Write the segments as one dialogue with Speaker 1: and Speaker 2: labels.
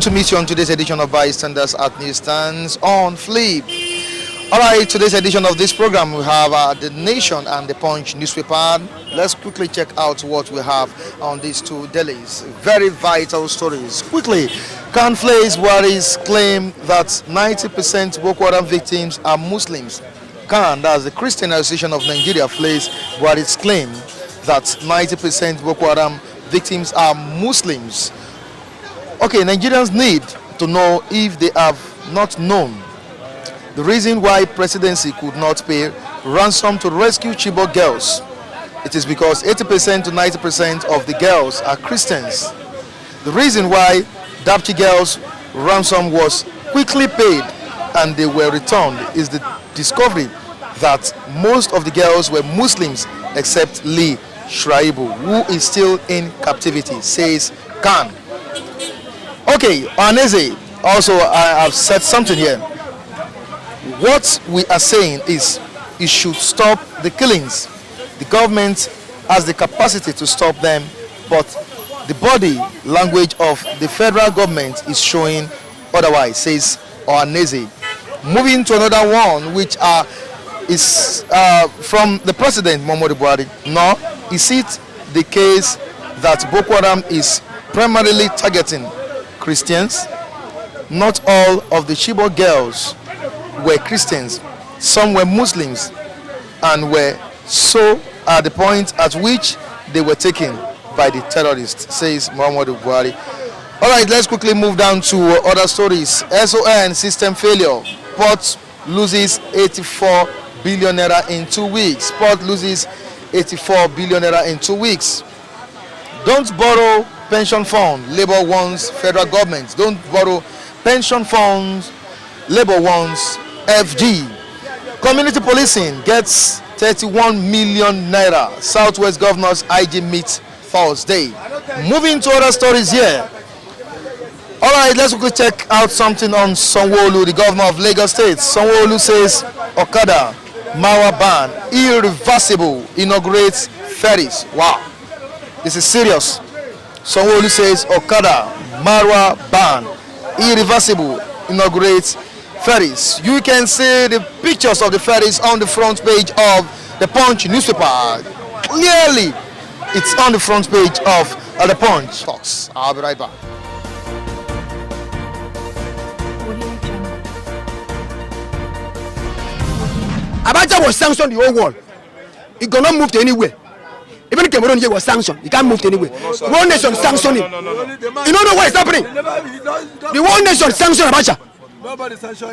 Speaker 1: to meet you on today's edition of Bystanders at Newsstands on Flip. Alright, today's edition of this program we have The Nation and The Punch newspaper. Let's quickly check out what we have on these two dailies. Very vital stories. Quickly, can Flays Buhari'S claim that 90% Boko Haram victims are Muslims? That's the Christian Association of Nigeria, Flays Buhari'S claim that 90% Boko Haram victims are Muslims. Okay, Nigerians need to know, if they have not known, the reason why presidency could not pay ransom to rescue Chibok girls. It is because 80% to 90% of the girls are Christians. The reason why Dapchi girls' ransom was quickly paid and they were returned is the discovery that most of the girls were Muslims except Lee Shraibu, who is still in captivity, says Khan. Okay, Aneze, also I have said something here. What we are saying is it should stop the killings. The government has the capacity to stop them, but the body language of the federal government is showing otherwise, says Aneze. Moving to another one, which is from the president, Muhammadu Buhari. Now, is it the case that Boko Haram is primarily targeting Christians? Not all of the Chibok girls were Christians. Some were Muslims and were so at the point at which they were taken by the terrorists, says Muhammadu Buhari. All right, let's quickly move down to other stories. SON system failure. Port loses 84 billion naira in 2 weeks. Port loses 84 billion naira in 2 weeks. Don't borrow pension fund. Labour wants federal government. Don't borrow pension funds. Labour wants FG. Community policing gets 31 million naira. Southwest Governors IG meet Thursday. Moving to other stories here. All right, let's quickly check out something on Sanwo-Olu, the governor of Lagos State. Sanwo-Olu says Okada, Marwa ban, irreversible, inaugurates ferries. Wow, this is serious. Sanwo-Olu says Okada, Marwa ban, irreversible, inaugurates ferries. You can see the pictures of the ferries on the front page of the Punch newspaper. Clearly, it's on the front page of the Punch. Talks. I'll be right back.
Speaker 2: Abacha was sanctioned the whole world. He cannot move to anywhere. Even Cameroon here was sanctioned. He can't move to anywhere. One nation sanctioned him. You don't know what is happening. The one nation sanctioned Abacha.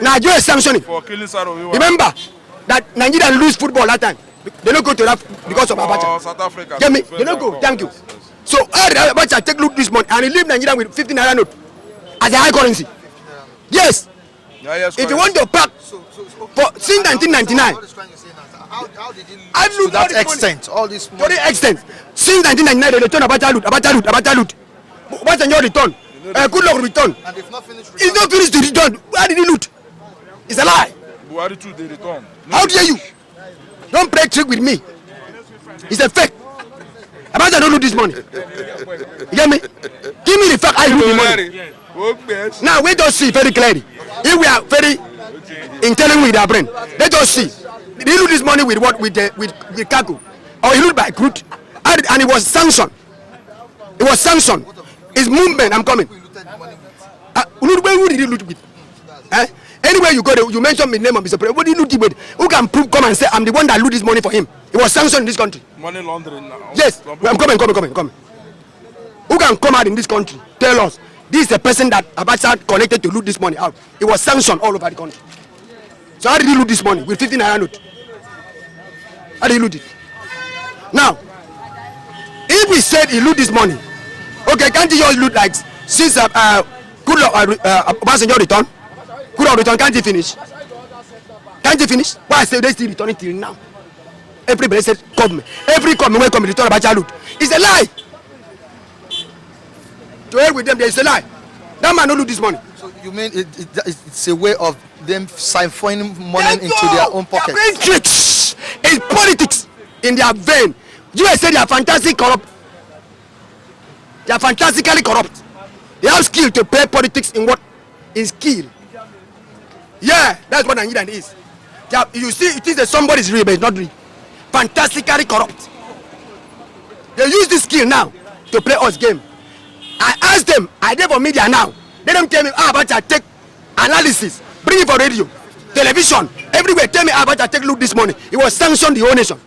Speaker 2: Nigeria is sanctioning. Remember that Nigeria lose football that time. They don't go to that because of Abacha.
Speaker 3: South Africa.
Speaker 2: Get me? They don't go. Thank you. So Abacha take look this money and he leave Nigeria with 15 naira note as a high currency. Yes. If you want to pack for since 1999,
Speaker 1: how did it loot to that extent? All this money.
Speaker 2: To the extent. Since 1999, they return Abacha loot. What's your return? Good luck return.
Speaker 1: And they've not finished.
Speaker 2: It's not finished to return. Why did he loot? It's a lie.
Speaker 3: Buhari too, they return.
Speaker 2: How dare you? Don't play trick with me. It's a fake. Abacha don't loot this money. You get me? Give me the fact I loot the money. Now we don't see very clearly. If we are very intelligent with our brain, let us see. Did he loot this money with what? With cargo, or he loot by crude? And it was sanctioned. It was sanctioned. His movement. I'm coming. Who did he loot with? Anywhere you go, you mention the name of Mr. President. What did he loot with? Who can prove? Come and say I'm the one that loot this money for him. It was sanctioned in this country.
Speaker 3: Money laundering now.
Speaker 2: Yes, I'm coming. Who can come out in this country? Tell us. This is the person that Abacha connected to loot this money out. It was sanctioned all over the country. So how did he loot this money with 15 naira note? How did he loot it? Now, if he said he loot this money, okay, can't he just loot like since Obasanjo return? Good luck return, can't he finish? Can't he finish? Why say they still returning till now? Everybody said government. Every government will come return Abacha loot. It's a lie. To hell with them, there is a lie. That man don't loot this money.
Speaker 1: So you mean it's a way of them siphoning money into their own pockets?
Speaker 2: They're tricks. It's politics in their vein. You say they are fantastic corrupt. They are fantastically corrupt. He has skill to play politics in what is skill. Yeah, that's what Nigerian is. You see, it is that somebody's real, but it's not real. Fantastically corrupt. They use this skill now to play us game. I asked them, I did for media now. They don't tell me about I take analysis, bring it for radio, television, everywhere. Tell me about I take look this morning. It was sanctioned the whole nation.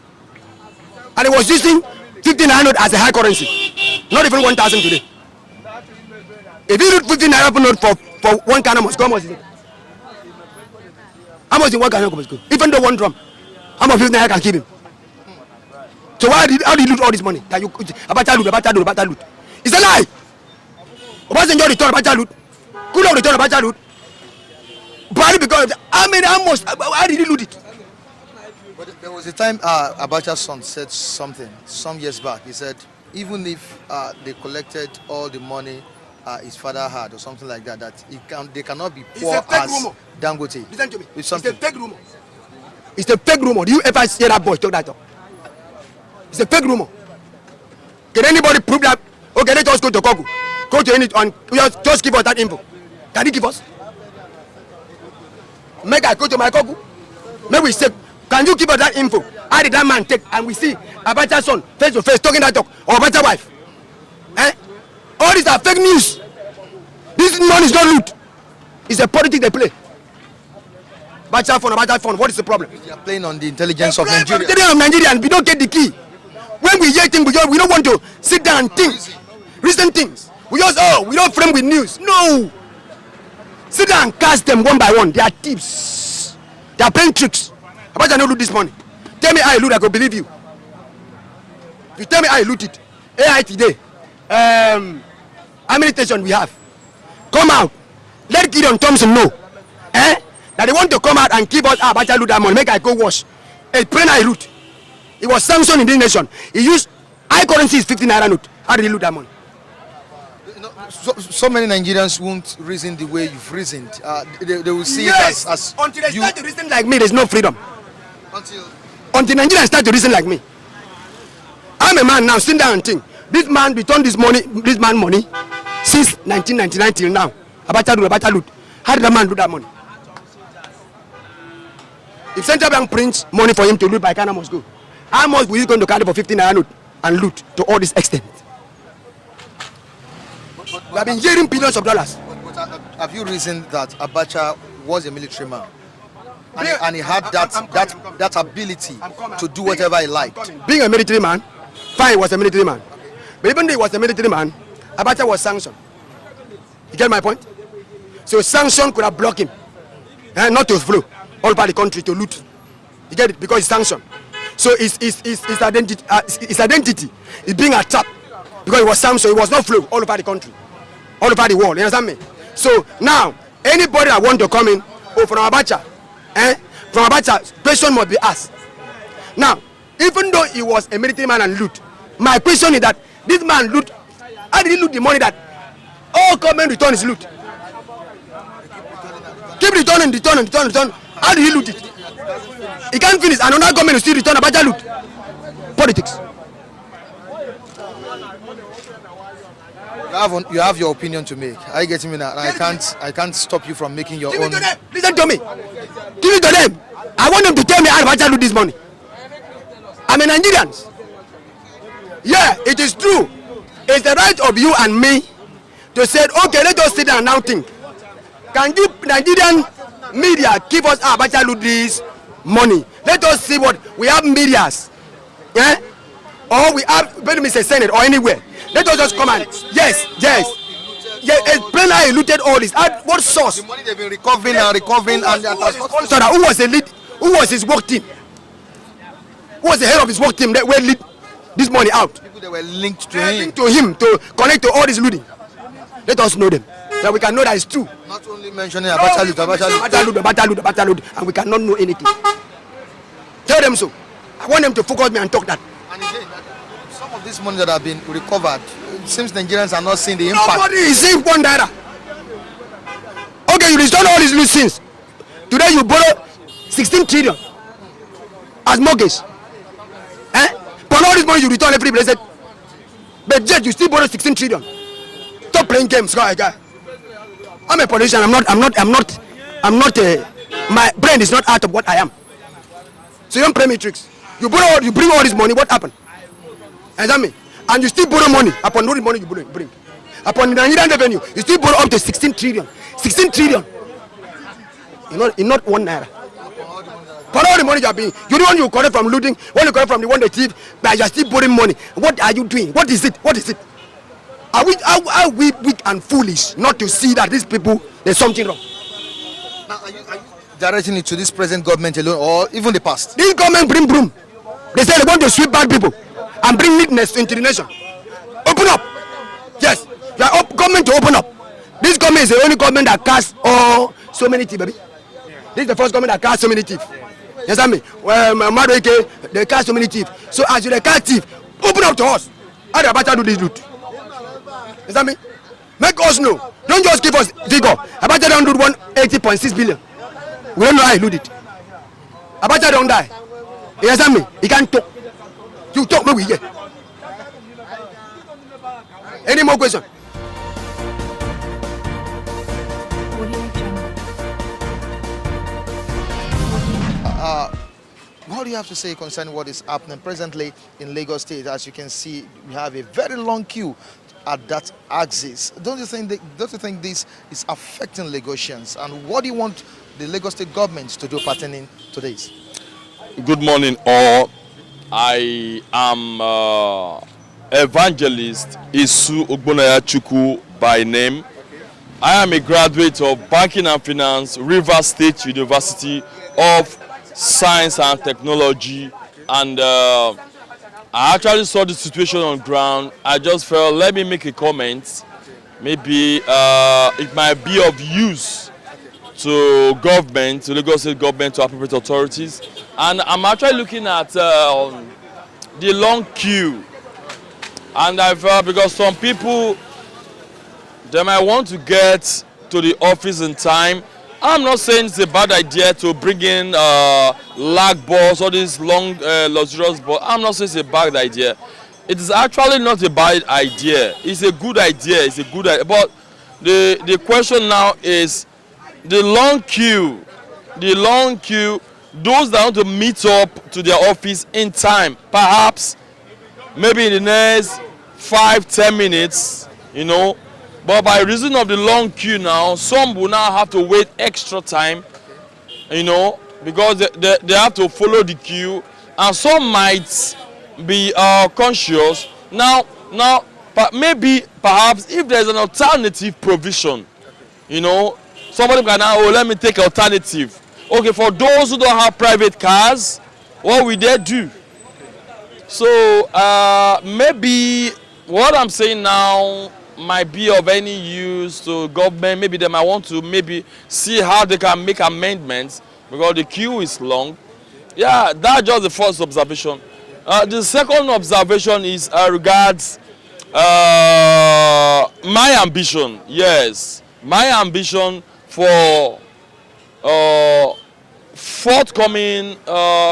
Speaker 2: And it was using 1,500 as a high currency. Not even 1,000 today. If you loot 1,500 note for one Ghana must go, how much is it? How much in one Ghana must go? Even though one drum, how much 1,500 can keep him? So how do you loot all this money? That you Abacha loot. It's a lie. Obasanjo return Abacha loot. Could have returned Abacha loot. Buhari because how did he loot it?
Speaker 1: But there was a time Abacha's son said something some years back. He said even if they collected all the money his father had or something like that, they cannot be poor as rumor. Dangote.
Speaker 2: Listen to me.
Speaker 1: It's
Speaker 2: a fake rumor. It's a fake rumor. Do you ever hear that boy talk that talk? It's a fake rumor. Can anybody prove that? Okay, let us go to Kogu. Go to any and just give us that info. Can he give us? Make I go to my Kogu. Maybe we say, can you give us that info? How did that man take? And we see Abacha's son face to face talking that talk, or Abacha's wife. All these are fake news. This money is not loot. It's a politics they play. Abacha phone. What is the problem?
Speaker 1: They are playing on the intelligence of Nigeria.
Speaker 2: Nigerians, we don't get the key. When we hear things, we don't want to sit down and think. Reason things. We don't frame with news. No. Sit down and cast them one by one. They are thieves. They are playing tricks. Abacha no loot this money. Tell me I loot, I go believe you. If you tell me I loot it, AI today, how many stations we have? Come out. Let Gideon Thompson know. That they want to come out and give us Abacha loot that money. Make I go wash. A plain I loot. It was sanctioned in this nation. He used high currency is 15 naira note. How did he loot that money?
Speaker 1: So many Nigerians won't reason the way you've reasoned. They will see it as
Speaker 2: until they start to reason like me, there's no freedom. Until Nigerians start to reason like me. I'm a man now, sit down and think. This man returned this man money since 1999 till now. Abacha loot. How did that man do that money? If Central Bank prints money for him to loot by Ghana must go, how much will he going to carry for 15 naira note and loot to all this extent? We have been hearing billions of dollars.
Speaker 1: But have you reasoned that Abacha was a military man? And he had that ability to do whatever he liked?
Speaker 2: Being a military man, fine, he was a military man. But even though he was a military man, Abacha was sanctioned. You get my point? So sanction could have blocked him. Not to flow all over the country to loot. You get it? Because it's sanctioned. So his identity is being attacked. Because it was sanctioned, it was not flow all over the country. All over the world. You understand me? So now, anybody that want to come in, from Abacha, from Abacha, question must be asked. Now, even though he was a military man and loot, my question is that this man loot, how did he loot the money that all government return is loot? Keep returning. How did he loot it? He can't finish. Another government will still return Abacha loot. Politics.
Speaker 1: You have your opinion to make. Are you getting me now? I can't stop you from making your own.
Speaker 2: Listen to me. Give it to them. I want them to tell me how Abacha loot this money. I'm a Nigerian. Yeah, it is true. It's the right of you and me to say, okay, let us sit down and now think. Can you Nigerian media give us Abacha loot this money? Let us see what we have medias. Yeah? Or we have, let me say Senate or anywhere. Let us just come and yes. Explain how he looted all this. What source?
Speaker 1: The money they've been recovering and
Speaker 2: who was the lead? Who was his work team? Who was the head of his work team that will lead this money out?
Speaker 1: People that were linked to
Speaker 2: him to connect to all this looting. Let us know them, so we can know that it's true.
Speaker 1: Not only mentioning Abacha
Speaker 2: loot, and we cannot know anything. Tell them so. I want them to focus me and talk that.
Speaker 1: And again, some of this money that have been recovered, it seems Nigerians are not seeing the impact.
Speaker 2: Nobody is seeing one naira. Okay, you return all these loot since. Today you borrow 16 trillion as mortgage. For all this money you return every blessed. But yet you still borrow 16 trillion. Top stop playing games, guy. I'm a politician. My brain is not out of what I am. So you don't play me tricks. You bring all this money. What happened? Understand me? And you still borrow money upon all the money you bring. Upon the Nigerian revenue, you still borrow up to 16 trillion. 16 trillion. In not 1 naira. For all the money you are being, you don't want you collect from looting, when you collect from the one they thief, but you are still borrowing money. What are you doing? What is it? What is it? Are we weak and foolish not to see that these people, there's something wrong?
Speaker 1: Now, are you directing it to this present government alone, or even the past?
Speaker 2: This government bring broom. They say they want to sweep bad people and bring neatness into the nation. Open up. Yes, you are government to open up. This government is the only government that casts so many thieves, baby. This is the first government that casts so many thieves. You understand me? They cast so many thieves. So as you cast thief, open up to us. How do Abacha do this route? You understand me? Make us know. Don't just give us figure. Abacha don't do 180.6 billion. We don't know how he do it. Abacha don't die. You understand me? He can't talk. You talk, maybe we hear. Any more questions?
Speaker 1: What do you have to say concerning what is happening presently in Lagos State? As you can see, we have a very long queue at that axis. Don't you think this is affecting Lagosians? And what do you want the Lagos State government to do pertaining to this?
Speaker 4: Good morning, all. I am Evangelist Isu Ogbonayachukwu by name. I am a graduate of Banking and Finance, Rivers State University of Science and Technology, and I actually saw the situation on ground. I just felt, let me make a comment. Maybe it might be of use to government, to Lagos State government, to appropriate authorities. And I'm actually looking at the long queue, and I felt because some people, they might want to get to the office in time. I'm not saying it's a bad idea to bring in lag balls or these long luxurious balls. I'm not saying it's a bad idea. It is actually not a bad idea. It's a good idea. It's a good idea. But the question now is the long queue. Those that want to meet up to their office in time, perhaps maybe in the next 5-10 minutes, you know. But by reason of the long queue now, some will now have to wait extra time, you know, because they have to follow the queue, and some might be conscious. Now, but perhaps if there's an alternative provision, you know, somebody can now, let me take alternative. Okay, for those who don't have private cars, what will they do? So maybe what I'm saying now might be of any use to government. Maybe they might want to see how they can make amendments because the queue is long. Yeah, that's just the first observation. The second observation is regards my ambition. Yes, my ambition for forthcoming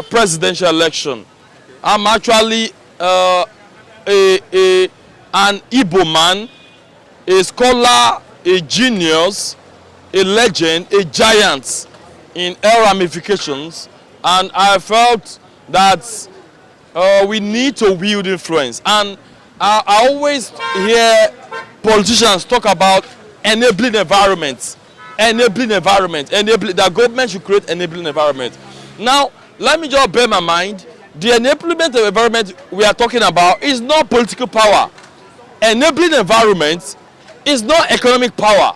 Speaker 4: presidential election. I'm actually an Igbo man, a scholar, a genius, a legend, a giant in all ramifications, and I felt that we need to wield influence. And I always hear politicians talk about enabling environments, that government should create enabling environment. Now, let me just bear my mind, the enablement of environment we are talking about is not political power. Enabling environment is not economic power.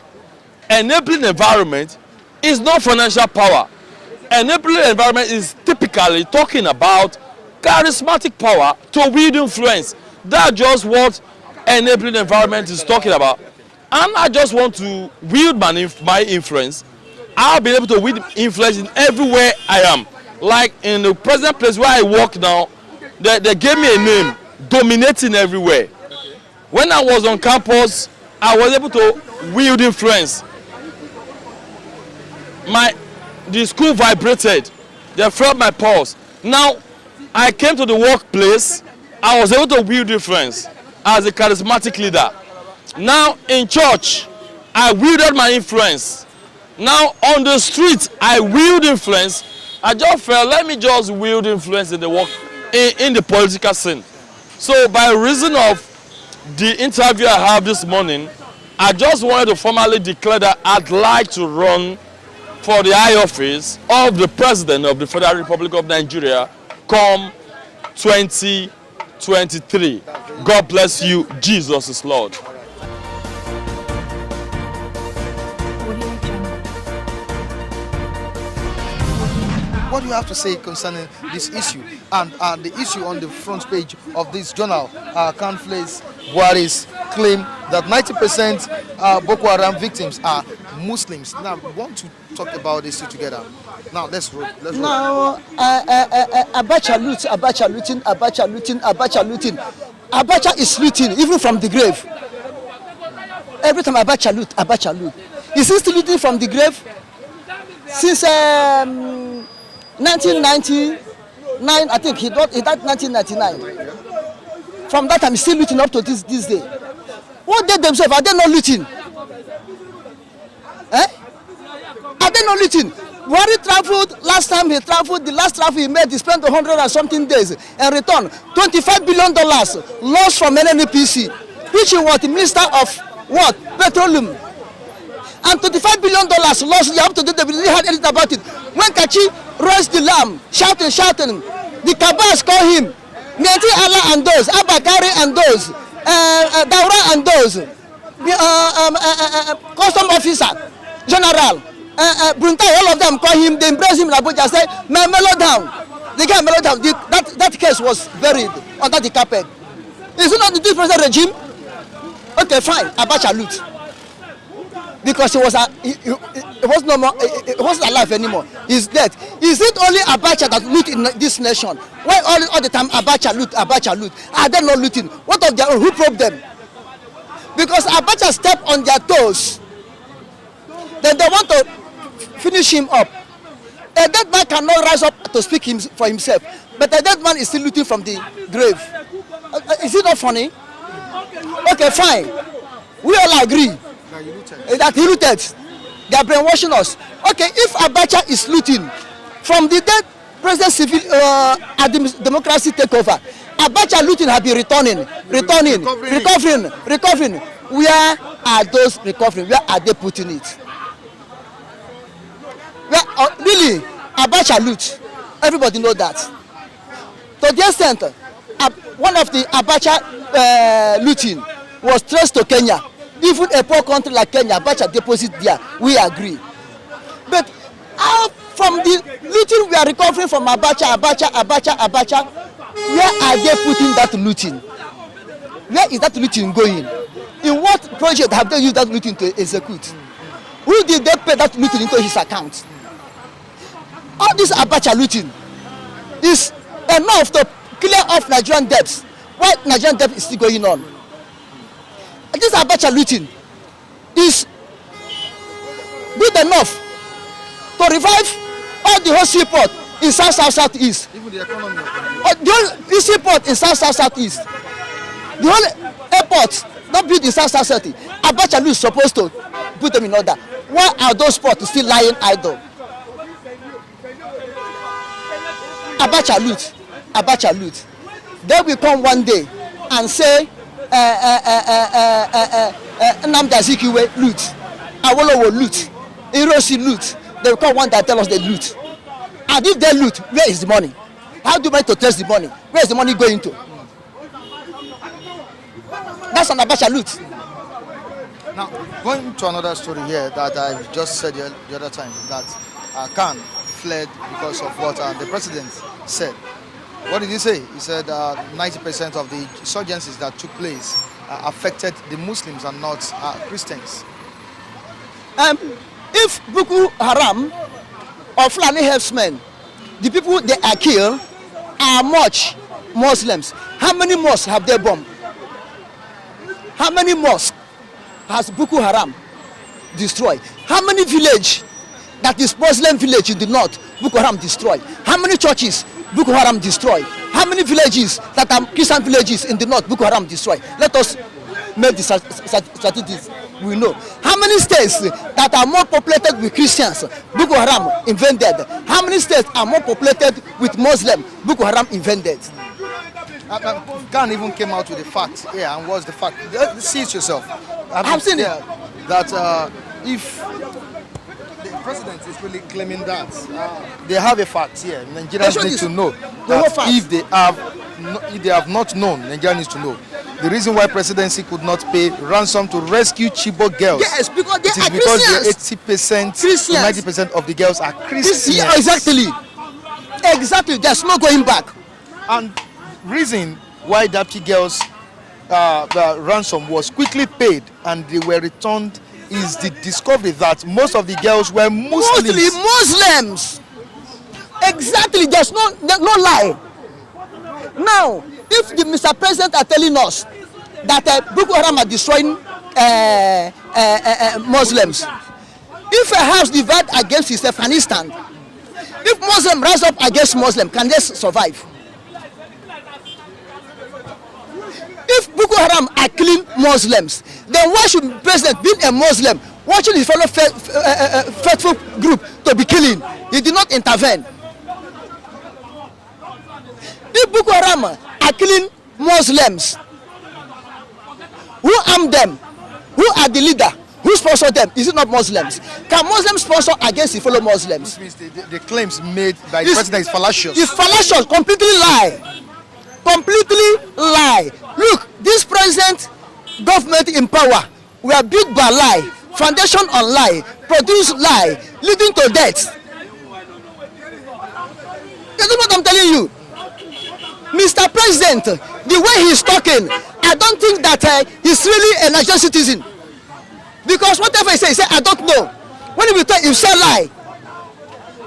Speaker 4: Enabling environment is not financial power. Enabling environment is typically talking about charismatic power to wield influence. That's just what enabling environment is talking about. And I just want to wield my influence. I'll be able to wield influence in everywhere I am. Like in the present place where I work now, they gave me a name, dominating everywhere. When I was on campus, I was able to wield influence. The school vibrated. They felt my pulse. Now, I came to the workplace. I was able to wield influence as a charismatic leader. Now in church, I wielded my influence. Now on the street, I wield influence. I just felt, let me just wield influence in the work, in the political scene. So by reason of the interview I have this morning, I just wanted to formally declare that I'd like to run for the high office of the President of the Federal Republic of Nigeria come 2023. God bless you. Jesus is Lord.
Speaker 1: What do you have to say concerning this issue and the issue on the front page of this journal? Flays, Buhari'S claim that 90% Boko Haram victims are Muslims. Now, we want to talk about this together. Now, let's roll.
Speaker 5: Now, Abacha loot, Abacha looting, Abacha looting, Abacha looting. Abacha is looting, even from the grave. Every time Abacha loot, Abacha loot. Is he still looting from the grave? Since 1999, I think he died 1999. From that time, he's still looting up to this day. What they themselves, are they not looting? Eh? Are they not looting? Buhari traveled, last time he traveled, the last travel he made, he spent 100 and something days and returned $25 billion lost from NNPC, which he was the minister of what? Petroleum. And $25 billion lost, you have to do, they didn't have anything about it. When Kachi raised the lamb, shouting, the Kabas call him, Mieti Allah and those, Abakari and those, Daura and those, custom officer, general, Bruntai, all of them call him, they embrace him in Abuja, say, mellow down. They get mellow down. That case was buried under the carpet. Is it not the present regime? Okay, fine, Abacha loot. Because he was no more, he wasn't alive anymore. He's dead. Is it only Abacha that loot in this nation? Why all the time Abacha loot, Abacha loot? Are they not looting? What of their own? Who probed them? Because Abacha stepped on their toes. Then they want to finish him up. A dead man cannot rise up to speak for himself. But a dead man is still looting from the grave. Is it not funny? Okay, fine. We all agree that he looted. They are brainwashing us. Okay, if Abacha is looting from the dead President civil democracy takeover, Abacha looting have been recovering. Where are those recovering? Where are they putting it? Where, really, Abacha loot. Everybody know that. To the extent, one of the Abacha looting was traced to Kenya. Even a poor country like Kenya, Abacha deposit there, we agree. But from the looting we are recovering from Abacha, where are they putting that looting? Where is that looting going? In what project have they used that looting to execute? Who did they pay that looting into his account? All this Abacha looting is enough to clear off Nigerian debts. Why Nigerian debt is still going on? This Abacha looting is good enough to revive all the whole seaport in southeast.
Speaker 1: Even the economy.
Speaker 5: The whole seaport in southeast. The whole airport not built in southeast. Abacha loot is supposed to put them in order. Why are those ports still lying idle? Abacha loot. They will come one day and say, Nnamdi Azikiwe loot, Awolowo loot, Irosi loot. They will come one day and tell us they loot. And if they loot, where is the money? How do you want to trace the money? Where is the money going to? That's an Abacha loot.
Speaker 1: Now, going to another story here that I just said the other time, that Khan fled because of what the president said. What did he say? He said 90% of the insurgencies that took place affected the Muslims and not Christians.
Speaker 5: If Boko Haram or Fulani herdsmen, the people they are killed are much Muslims, how many mosques have they bombed? How many mosques has Boko Haram destroyed? How many villages that is Muslim village in the north, Boko Haram destroyed? How many churches Boko Haram destroyed? How many villages that are Christian villages in the north, Boko Haram destroyed? Let us made the statistics, we know. How many states that are more populated with Christians, Boko Haram invented? How many states are more populated with Muslims, Boko Haram invented?
Speaker 1: Can't even came out with the facts. Yeah, and what's the fact? See it yourself.
Speaker 5: I've seen it.
Speaker 1: That if the president is really claiming that they have a fact here, Nigerians need to know that if they have not known, Nigerians need to know. The reason why presidency could not pay ransom to rescue Chibok girls.
Speaker 5: Yes, because they are
Speaker 1: Christians. 80% to 90% of the girls are Christians.
Speaker 5: Yeah, exactly. There's no going back.
Speaker 1: And reason why Dapchi girls the ransom was quickly paid and they were returned is the discovery that most of the girls were Muslims.
Speaker 5: Mostly Muslims. Exactly. There's no lie. Now, if the Mr. President are telling us that Boko Haram are destroying Muslims, if a house divides against itself, can it stand? If Muslim rise up against Muslim, can they survive? If Boko Haram are killing Muslims, then why should the president, being a Muslim, watching his fellow faithful group to be killing? He did not intervene. If Boko Haram are killing Muslims, who armed them? Who are the leader? Who sponsor them? Is it not Muslims? Can Muslims sponsor against the fellow Muslims?
Speaker 1: The claims made by the president is fallacious.
Speaker 5: It's fallacious, completely lie. Completely lie. Look, this present government in power were built by lie, foundation on lie, produce lie, leading to death. You know what I'm telling you? Mr. President, the way he's talking, I don't think that he's really a Nigerian citizen. Because whatever he says, I don't know. When he talk, he say lie.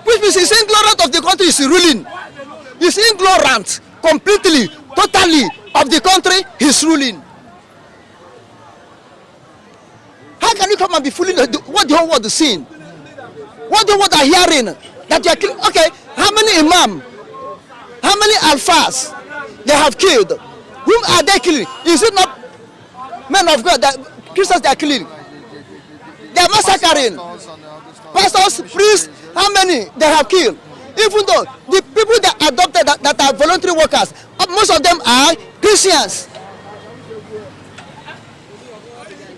Speaker 5: Which means he's ignorant of the country he's ruling. He's ignorant completely, totally of the country he's ruling. How can you come and be fooling what the whole world is seeing? What the world are hearing? That you are killing. Okay, how many imam? How many alphas they have killed? Whom are they killing? Is it not men of God that Christians they are killing? They are massacring. Pastors, priests, how many they have killed? Even though the people that adopted that are voluntary workers, most of them are Christians.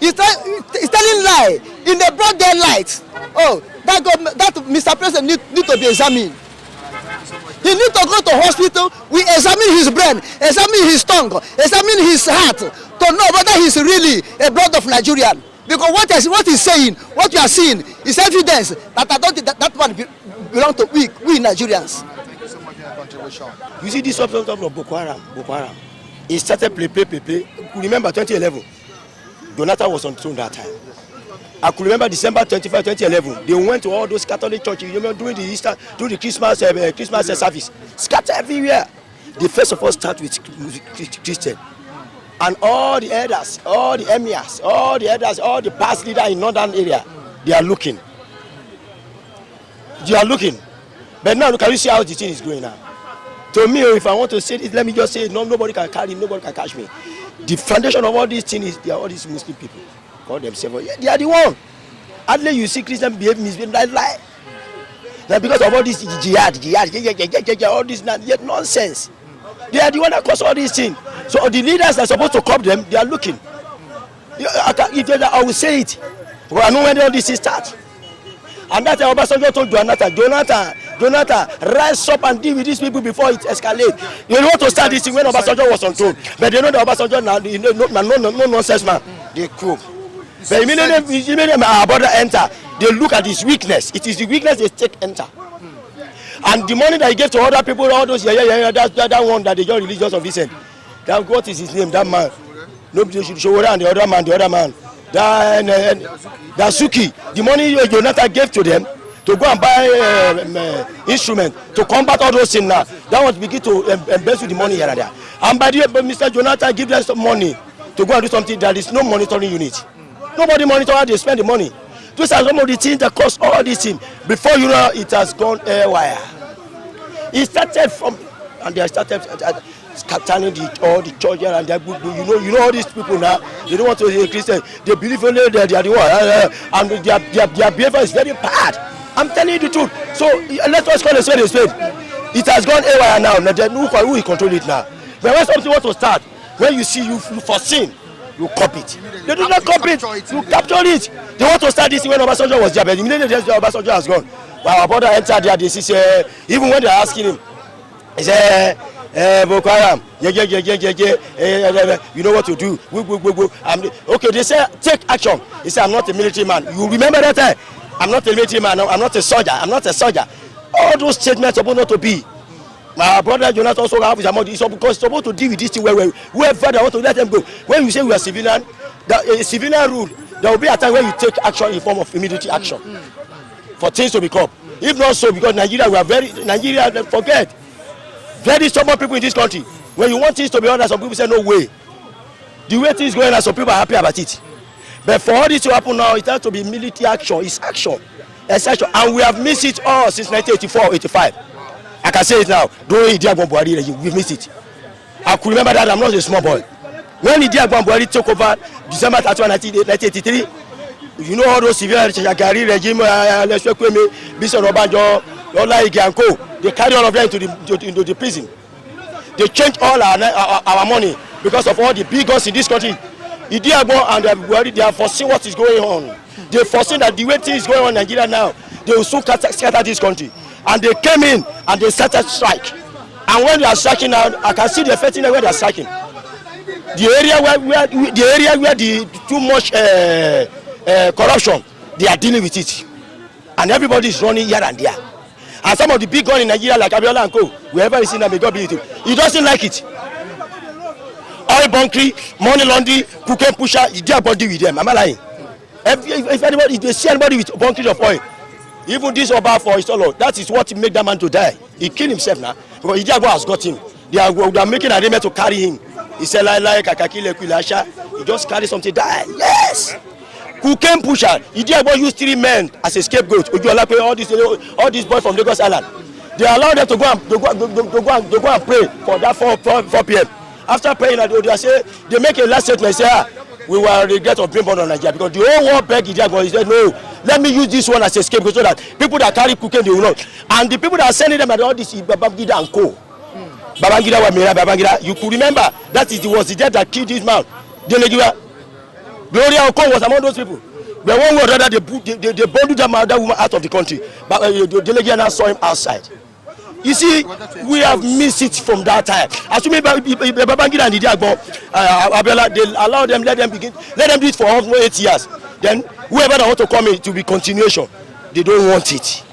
Speaker 5: He's telling lie in the broad daylight. Oh, that Mr. President need to be examined. He need to go to hospital. We examine his brain, examine his tongue, examine his heart to know whether he's really a blood of Nigerian. Because what he's saying, what you are seeing, is evidence that I don't think that one belongs to we Nigerians.
Speaker 1: Thank you so much for your contribution.
Speaker 2: You see this substance of Boko Haram. It started play. Remember 2011, Jonathan was on throne that time. I could remember December 25, 2011. They went to all those Catholic churches. You remember during the Easter, during the Christmas service, scattered everywhere. They first of all start with Christian, and all the elders, all the emirs, all the past leaders in northern area, they are looking. But now can you see how the thing is going now? To me, if I want to say it, let me just say it. No, nobody can carry, nobody can catch me. The foundation of all these things is they are all these Muslim people. Call themselves, yeah, they are the one. Hardly you see Christians behave misbehave like lie. Now because of all this jihad, all this nonsense. They are the one that cause all these things. So the leaders that are supposed to curb them, they are looking. I will say it. But I know when all this things start. And that's why Obasanjo told Jonathan, rise up and deal with these people before it escalates. You want to start this thing when Obasanjo was on throne. But they know that Obasanjo now, no nonsense man. They cook. But immediately our brother enter, they look at his weakness. It is the weakness they take enter. And the money that he gave to other people, all those, that one that they just released just of recent. That what is his name? That man. Nobody should show and the other man. That Suki. The money Jonathan gave to them to go and buy instrument to combat all those things now. That was begin to embezzle the money here and there. And by the way, Mr. Jonathan give them some money to go and do something. There is no monitoring unit. Nobody monitor how they spend the money. Those are some of the things that cost all these things. Before you know, it has gone haywire. It started from, and they started. scattering all the church here and there. You know all these people now. They don't want to be Christian. They believe only that they are the one, and their behavior is very bad. I'm telling you the truth. So let us call a spade a spade. It has gone away now. Who will control it now? But when something wants to start, when you see you foreseen, you copy it. They do not copy it. You capture it. They want to start this when Obasanjo was there, but immediately Obasanjo has gone. But our brother entered there. This is even when they are asking him, he said, Boko Haram, you know what to do. Okay, they say take action. He said, I'm not a military man. You remember that time? I'm not a military man. I'm not a soldier. I'm not a soldier. All those statements are supposed not to be. My brother Jonathan also have his amount. He's supposed to deal with this thing where whoever they want to let them go. When you say we are civilian, a civilian rule, there will be a time when you take action in form of immediate action for things to become. If not so, because Nigeria, forget. Very stubborn people in this country. When you want things to be ordered, some people say no way. The way things going on, some people are happy about it. But for all this to happen now, it has to be military action. It's action. It's action. And we have missed it all since 1984-85. I can say it now. During Buhari'S, we've missed it. I could remember that I'm not a small boy. When Buhari'S took over December 31, 1983, you know all those civil regime, Bishop Obajo, they carry all of them into the prison. They change all our money because of all the big guns in this country. Idiagbo and Buhari, they have foreseen what is going on. They foreseen that the way things is going on in Nigeria now, they will soon scatter this country. And they came in and they started strike. And when they are striking now, I can see the effect in where they are striking. The area where the too much corruption, they are dealing with it. And everybody is running here and there. And some of the big guns in Nigeria, like Abiola and Co, wherever you see them, may God be with you. He doesn't like it. Oil bunkering, money laundering, cocaine pusher, he dare body with them. Am I lying? If they see anybody with bunkering of oil, even this Oba for his solo, that is what made that man to die. He killed himself now because Idiagbo has got him. They are making an arrangement to carry him. He said like Akakile Kwilasha, he just carry something die. Yes. Cocaine pusher. Idiagbo used 3 men as a scapegoat. All these boys from Lagos Island. They allow them to go and pray for that 4 p.m. After praying, they say they make a last statement. Say, we will regret of being born on Nigeria because the whole world begged Idiagbo. He said, no, let me use this one as a scapegoat so that people that carry cocaine they will not. And the people that are sending them at all this Babangida and Co. Babangida, you could remember that was the death that killed this man. Gloria Okon was among those people. But one way or another, they bundled that woman out of the country. But the delegate now saw him outside. You see, we have missed it from that time. Assuming Babangida and Idiagbo, Abiola, they allow them, let them do it for almost 8 years. Then whoever they want to come in, to be continuation, they don't want it.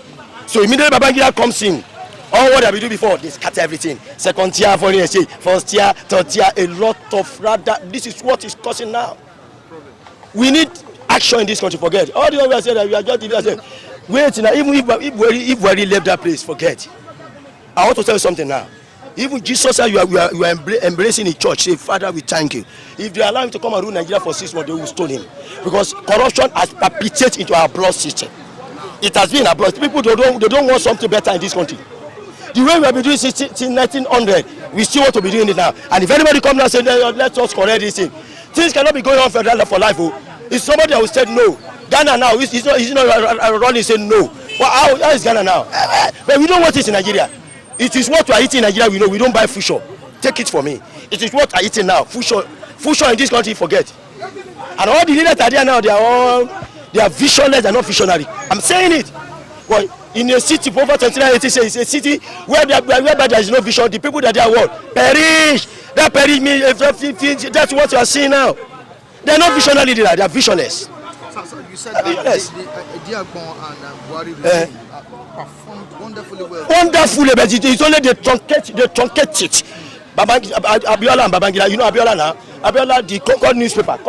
Speaker 2: So immediately Babangida comes in. All what they have been doing before, they scatter everything. Second tier, foreign exchange, first tier, third tier, a lot of rather. This is what is causing now. We need action in this country. Forget all the way I said that we are just wait now. Even if we left that place, forget. I want to tell you something now. Even Jesus said you are embracing the church. Say, Father, we thank you. If they allow him to come and rule Nigeria for 6 months, they will stone him because corruption has perpetuated into our blood system. It has been our blood. People they don't want something better in this country. The way we have been doing since 1900, we still want to be doing it now. And if anybody comes now and says, let us correct this thing, things cannot be going on for life. Oh. If somebody that will say no, Ghana now, he's not running saying no. Well, how is Ghana now? But we don't want it in Nigeria. It is what we are eating in Nigeria, we know. We don't buy fusion. Take it from me. It is what I eating now. Fusion in this country, forget. And all the leaders that are there now, they are visionless, they are not visionary. I'm saying it. Well, in a city, over 2980 says it's a city where there is no vision. The people that they are what? Perish. That perish means that's what you are seeing now. They are not visionary, they are visionless.
Speaker 1: So you said Idiagbo and Buhari performed wonderfully well.
Speaker 2: Wonderfully, but it's only the truncate it. Abiola and Babangida, you know Abiola now? Abiola, the Concord newspaper.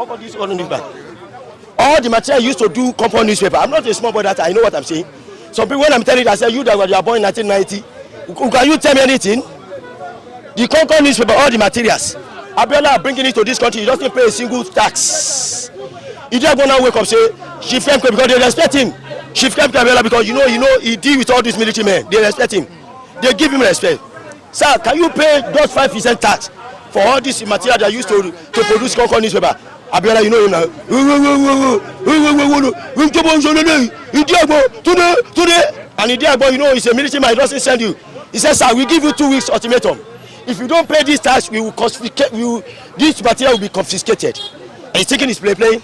Speaker 2: All the material used to do Concord newspaper. I'm not a small boy that I know what I'm saying. Some people, when I'm telling you, I say, you that were born in 1990, can you tell me anything? The Concord newspaper, all the materials. Abiola bringing it to this country, he doesn't pay a single tax. He just go now wake up say, Chief Kemke, because they respect him. Chief Kemke Abiola, because you know, he deal with all these military men. They respect him. They give him respect. Sir, can you pay just 5% tax for all this material that used to produce Concord newspaper? Abiola, you know him now. And Idiagbo, you know, he's a military man, he doesn't send you. He says, sir, we give you 2 weeks ultimatum. If you don't pay this tax, we will confiscate. This material will be confiscated. And he's taking his playing.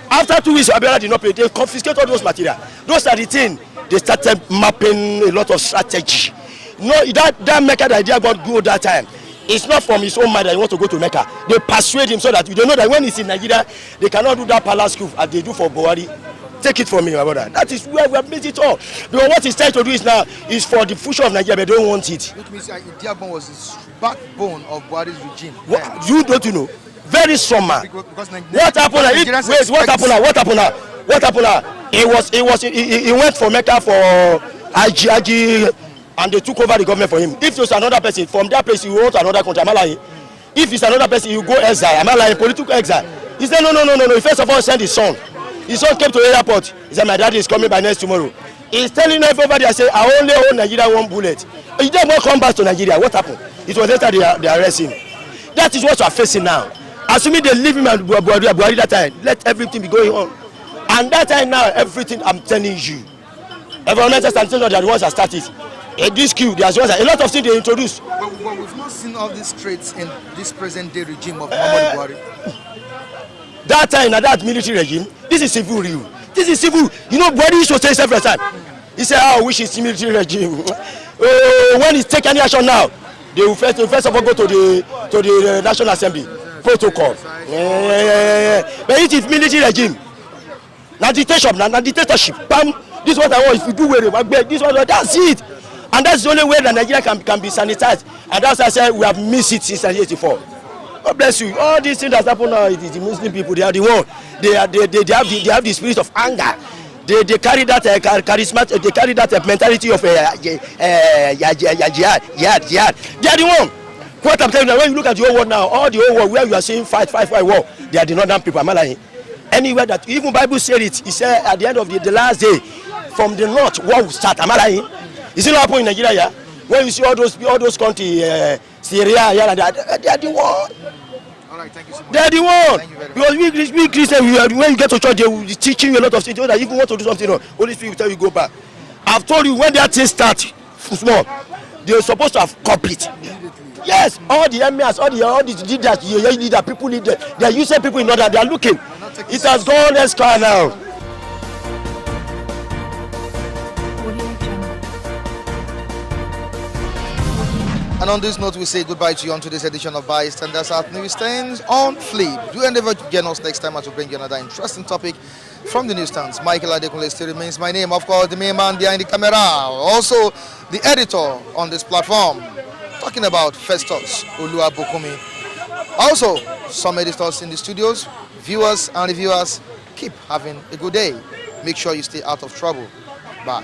Speaker 2: After 2 weeks, Abiola did not pay. They confiscate all those material. Those are the things. They started mapping a lot of strategy. No, that Mecca that Idiagbo go that time. It's not from his own mind that he wants to go to Mecca. They persuade him so that you don't know that when he's in Nigeria, they cannot do that palace coup as they do for Buhari. Take it from me, my brother. That is where we have made it all. Because what he's trying to do is now is for the future of Nigeria, but they don't want it.
Speaker 1: Which means Idiagbo was the backbone of Buhari's regime.
Speaker 2: What, you don't know? Very strong man. What happened? What happened? He went for Mecca for Haji, and they took over the government for him. If there's another person from that place, he will go to another country. Am I lying? If it's another person, you go exile. Am I lying? Political exile. He said no. He first of all sent his son. His son came to the airport. He said, my daddy is coming by next tomorrow. He's telling everybody, I say, I only own Nigeria 1 bullet. He didn't want to come back to Nigeria. What happened? It was later they arrest him. That is what you are facing now. Assuming they leave him and Buhari that time, let everything be going on. And that time now, everything I'm telling you. Environmental sanitation, they are the ones that started. This queue, there's a lot of things they introduced.
Speaker 1: But we've not seen all these traits in this present day regime of Muhammadu Buhari.
Speaker 2: That time, that military regime, this is civil rule. This is civil. You know, Buhari used to say several times. He said, I wish it's military regime. When he take any action now, they will first of all go to the National Assembly protocol. But it is military regime. Now dictatorship. Bam. This is what I want. If you do well, this one, that's it. And that's the only way that Nigeria can be sanitized. And that's why I said we have missed it since 1984. God bless you. All these things that happen now, it is the Muslim people. They are the one. They have the spirit of anger. They carry that charismatic. They carry that mentality of jihad. They are the one. What I'm telling you, when you look at the whole world now, all the whole world where you are saying fight war, they are the northern people. Am I lying? Anywhere that even Bible said it, he said at the end of the last day, from the north, war will start. Am I lying? Is it not happening in Nigeria? Yeah? When you see all those countries, Syria, they are the one.
Speaker 1: All right, thank you so much.
Speaker 2: They are the one. Because we Christians, when you get to church, they will teach you a lot of things. That if you want to do something wrong, Holy Spirit will tell you go back. I've told you when that thing starts small, they are supposed to have copied. Yes, all the emirs, all the leaders, people leaders, they are using people in order. They are looking. It has gone extra now.
Speaker 1: And on this note, we say goodbye to you on today's edition of Bystanders at Newsstands on Flip. Do endeavor to join us next time as we bring you another interesting topic from the newsstands. Michael Adekunle still remains my name, of course, the main man behind the camera, also the editor on this platform, talking about Festus Oluwabukumi. Also, some editors in the studios, viewers and reviewers, keep having a good day. Make sure you stay out of trouble. Bye.